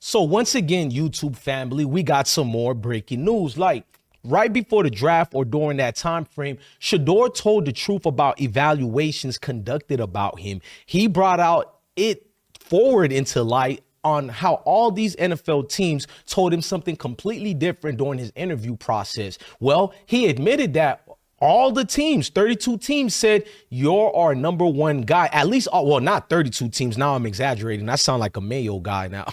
So once again, YouTube family, we got some more breaking news. Like right before the draft or during that time frame, Shedeur told the truth about evaluations conducted about him. He brought out it forward into light on how all these NFL teams told him something completely different during his interview process. Well, he admitted that all the teams, 32 teams, said you're our number one guy. At least, well, not 32 teams. Now I'm exaggerating. I sound like a Mayo guy now.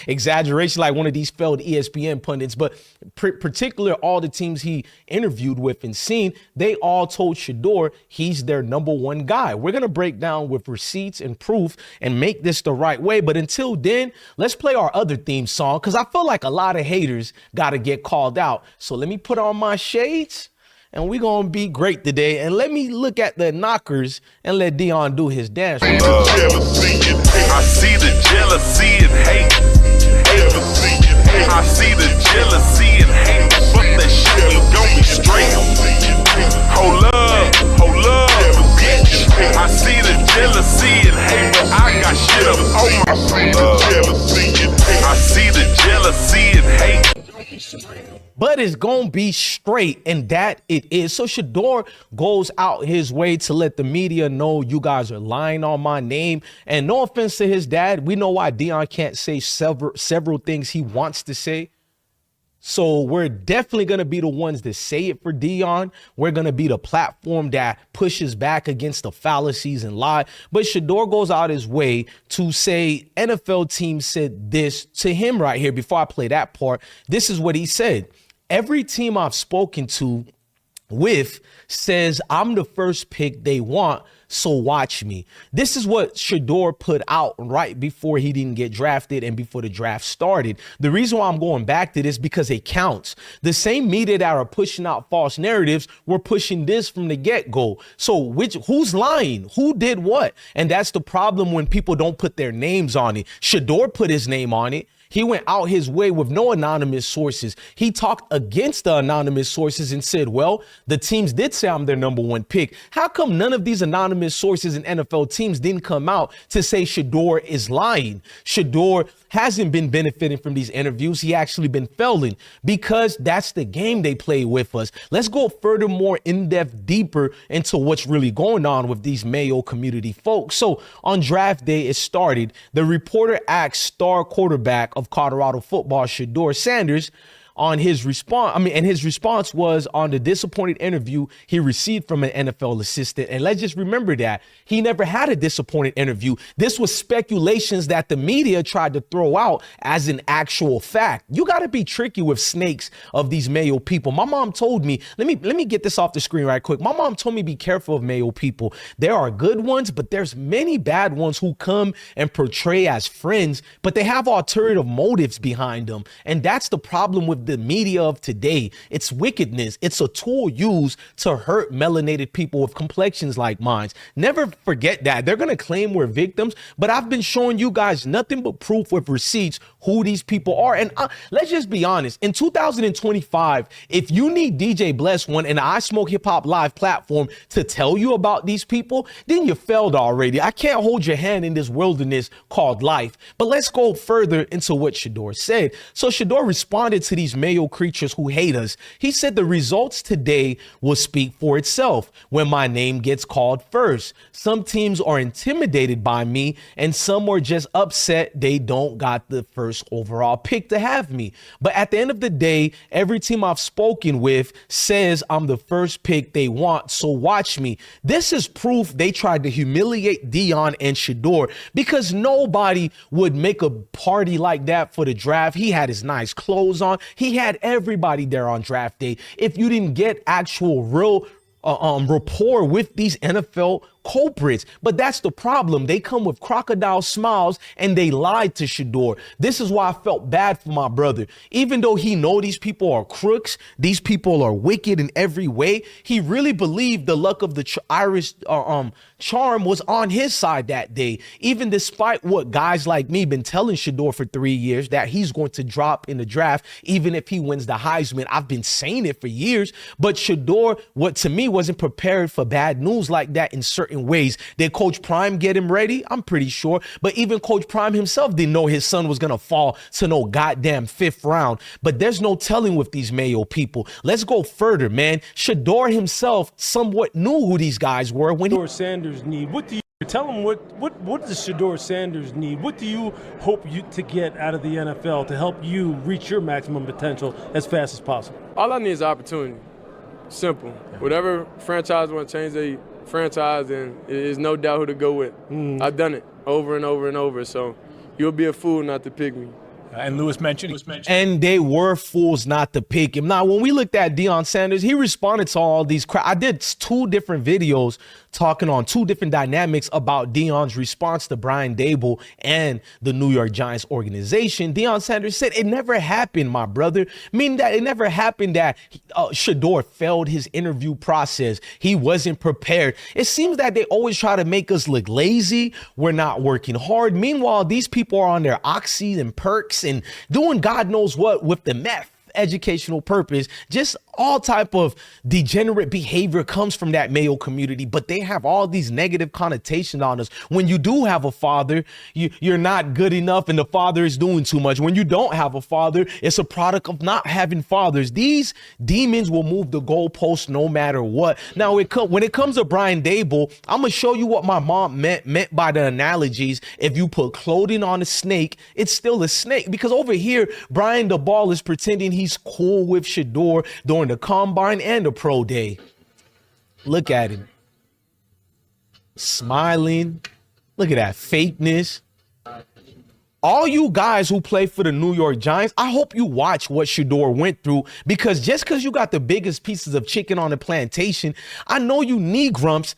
Exaggeration, like one of these failed ESPN pundits, but particular all the teams he interviewed with and seen, they all told Shedeur he's their number one guy. We're going to break down with receipts and proof and make this the right way. But until then, let's play our other theme song because I feel like a lot of haters got to get called out. So let me put on my shades and we're going to be great today. And let me look at the knockers and let Deion do his dance. I see the jealousy and hate. I see the jealousy and hate. But that shit ain't gon' be straight. Hold up, bitch. I see the jealousy and hate, but I got shit up on my I see the jealousy and hate. But it's gonna be straight, and that it is. So Shedeur goes out his way to let the media know you guys are lying on my name. And no offense to his dad, we know why Deion can't say several things he wants to say. So we're definitely going to be the ones that say it for Deion. We're going to be the platform that pushes back against the fallacies and lie. But Shedeur goes out his way to say NFL teams said this to him right here. Before I play that part, this is what he said. Every team I've spoken to with says I'm the first pick they want, so watch me. This is what Shedeur put out right before he didn't get drafted and before the draft started. The reason why I'm going back to this because it counts. The same media that are pushing out false narratives were pushing this from the get-go. So who's lying? Who did what? And that's the problem when people don't put their names on it. Shedeur put his name on it. He went out his way with no anonymous sources. He talked against the anonymous sources and said, well, the teams did say I'm their number one pick. How come none of these anonymous sources and NFL teams didn't come out to say Shedeur is lying? Shedeur hasn't been benefiting from these interviews. He actually been failing because that's the game they play with us. Let's go furthermore in-depth deeper into what's really going on with these Mayo community folks. So on draft day, it started. The reporter asked star quarterback of Colorado football, Shedeur Sanders, on his response. And his response was on the disappointed interview he received from an NFL assistant. And let's just remember that he never had a disappointed interview. This was speculations that the media tried to throw out as an actual fact. You got to be tricky with snakes of these Mayo people. My mom told me, let me get this off the screen right quick. My mom told me be careful of Mayo people. There are good ones, but there's many bad ones who come and portray as friends, but they have alternative motives behind them. And that's the problem with the media of today. It's wickedness. It's a tool used to hurt melanated people with complexions like mine. Never forget that. They're going to claim we're victims, but I've been showing you guys nothing but proof with receipts who these people are. And let's just be honest. In 2025, if you need DJ Bless One and I Smoke Hip Hop Live platform to tell you about these people, then you failed already. I can't hold your hand in this wilderness called life. But let's go further into what Shedeur said. So Shedeur responded to these Mayo creatures who hate us. He said the results today will speak for itself when my name gets called first. Some teams are intimidated by me and some are just upset they don't got the first overall pick to have me. But at the end of the day, every team I've spoken with says I'm the first pick they want, so watch me. This is proof they tried to humiliate Deion and Shedeur because nobody would make a party like that for the draft. He had his nice clothes on. He had everybody there on draft day. If you didn't get actual real rapport with these NFL culprits. But that's the problem. They come with crocodile smiles and they lied to Shedeur. This is why I felt bad for my brother. Even though he know these people are crooks, these people are wicked in every way, he really believed the luck of the Irish charm was on his side that day. Even despite what guys like me been telling Shedeur for 3 years, that he's going to drop in the draft, even if he wins the Heisman. I've been saying it for years, but Shedeur, what to me wasn't prepared for bad news like that in certain certain ways. Did Coach Prime get him ready? I'm pretty sure. But even Coach Prime himself didn't know his son was going to fall to no goddamn 5th round. But there's no telling with these Mayo people. Let's go further, man. Shedeur himself somewhat knew who these guys were when Shedeur Sanders need. What do you tell him? What does Shedeur Sanders need? What do you hope to get out of the NFL to help you reach your maximum potential as fast as possible? All I need is opportunity. Simple. Whatever franchise want to change their franchise, and there's no doubt who to go with. I've done it over and over and over, so you'll be a fool not to pick me. And Lewis mentioned. And they were fools not to pick him. Now, when we looked at Deion Sanders, he responded to all these I did 2 different videos talking on 2 different dynamics about Deion's response to Brian Daboll and the New York Giants organization. Deion Sanders said it never happened, my brother. Meaning that it never happened that Shedeur failed his interview process. He wasn't prepared. It seems that they always try to make us look lazy. We're not working hard. Meanwhile, these people are on their oxys and perks and doing God knows what with the meth educational purpose. Just all type of degenerate behavior comes from that Mayo community, but they have all these negative connotations on us. When you do have a father, you're not good enough and the father is doing too much. When you don't have a father, it's a product of not having fathers. These demons will move the goalpost no matter what. Now, when it comes to Brian Daboll, I'm going to show you what my mom meant by the analogies. If you put clothing on a snake, it's still a snake. Because over here, Brian the Ball is pretending he's cool with Shedeur during the combine and the pro day. Look at him. Smiling. Look at that fakeness. All you guys who play for the New York Giants, I hope you watch what Shedeur went through, because just because you got the biggest pieces of chicken on the plantation, I know you Negrumps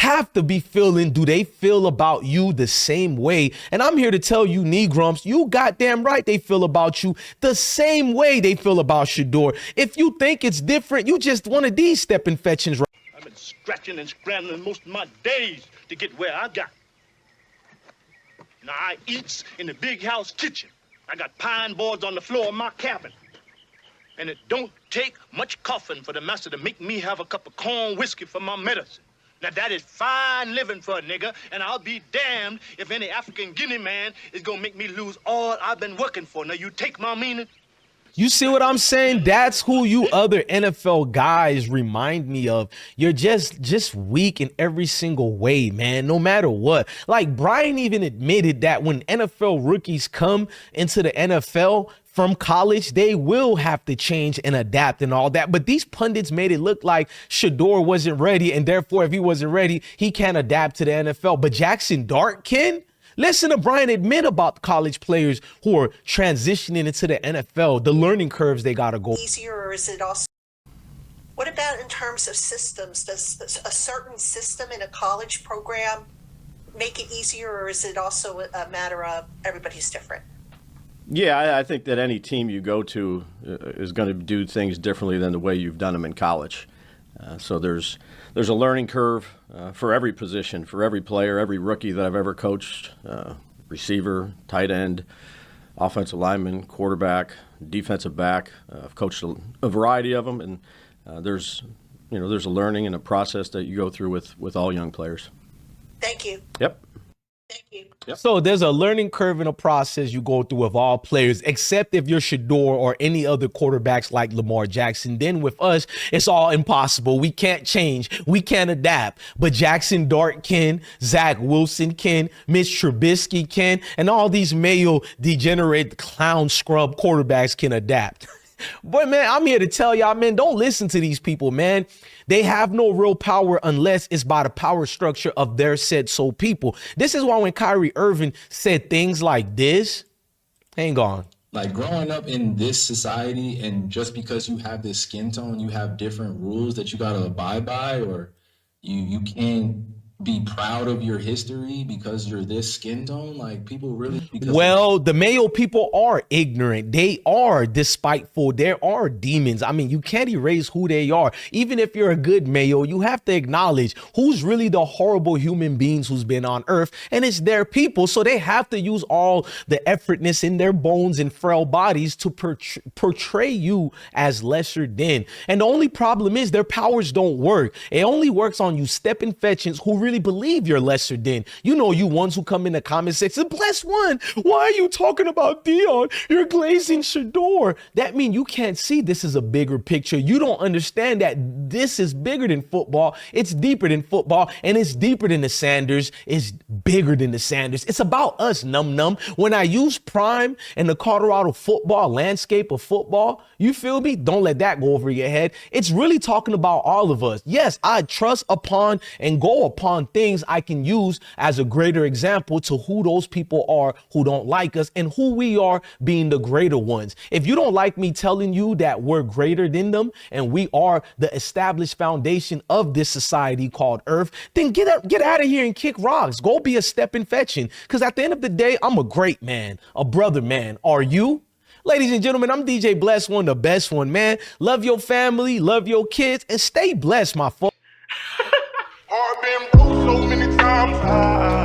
have to be feeling, do they feel about you the same way? And I'm here to tell you, Negrumps, you goddamn right they feel about you the same way they feel about Shedeur. If you think it's different, you just one of these stepping fetchings. I've been scratching and scrambling most of my days to get where I got. Now I eats in the big house kitchen. I got pine boards on the floor of my cabin. And it don't take much coughing for the master to make me have a cup of corn whiskey for my medicine. Now, that is fine living for a nigga, and I'll be damned if any African Guinea man is gonna make me lose all I've been working for. Now, you take my meaning? You see what I'm saying? That's who you other NFL guys remind me of. You're just weak in every single way, man, no matter what. Like, Brian even admitted that when NFL rookies come into the NFL from college, they will have to change and adapt and all that. But these pundits made it look like Shedeur wasn't ready, and therefore, if he wasn't ready, he can't adapt to the NFL. But Jackson Dart can? Listen to Brian admit about college players who are transitioning into the NFL, the learning curves they got to go. Easier, or is it also? What about in terms of systems? Does a certain system in a college program make it easier, or is it also a matter of everybody's different? Yeah, I think that any team you go to is going to do things differently than the way you've done them in college. So there's a learning curve for every position, for every player, every rookie that I've ever coached, receiver, tight end, offensive lineman, quarterback, defensive back. I've coached a variety of them, and there's a learning and a process that you go through with all young players. Thank you. Yep. Thank you. Yep. So there's a learning curve and a process you go through with all players, except if you're Shedeur or any other quarterbacks like Lamar Jackson. Then with us, it's all impossible. We can't change. We can't adapt. But Jackson Dart can, Zach Wilson can, Mitch Trubisky can, and all these Mayo degenerate clown scrub quarterbacks can adapt. But, man, I'm here to tell y'all, man, don't listen to these people, man. They have no real power unless it's by the power structure of their said so people. This is why when Kyrie Irving said things like this, hang on. Like growing up in this society, and just because you have this skin tone, you have different rules that you got to abide by, or you can't be proud of your history because you're this skin tone. Like, people really, well, the Mayo people are ignorant. They are despiteful. There are demons. I mean, you can't erase who they are. Even if you're a good Mayo, you have to acknowledge who's really the horrible human beings who's been on earth, and it's their people. So they have to use all the effortness in their bones and frail bodies to portray you as lesser than. And the only problem is their powers don't work. It only works on you stepping fetchings who really believe you're lesser than. You know, you ones who come in the comment section, bless one. Why are you talking about Deion? You're glazing Shedeur. That means you can't see this is a bigger picture. You don't understand that this is bigger than football. It's deeper than football, and it's deeper than the Sanders. It's bigger than the Sanders. It's about us, num. When I use Prime and the Colorado football landscape of football, you feel me? Don't let that go over your head. It's really talking about all of us. Yes, I trust upon and go upon things I can use as a greater example to who those people are who don't like us and who we are being the greater ones. If you don't like me telling you that we're greater than them and we are the established foundation of this society called Earth, then get out of here and kick rocks. Go be a step in fetching. Because at the end of the day, I'm a great man, a brother man. Are you? Ladies and gentlemen, I'm DJ Bless One, the best one, man. Love your family, love your kids, and stay blessed, my folks. Heart been broke so many times.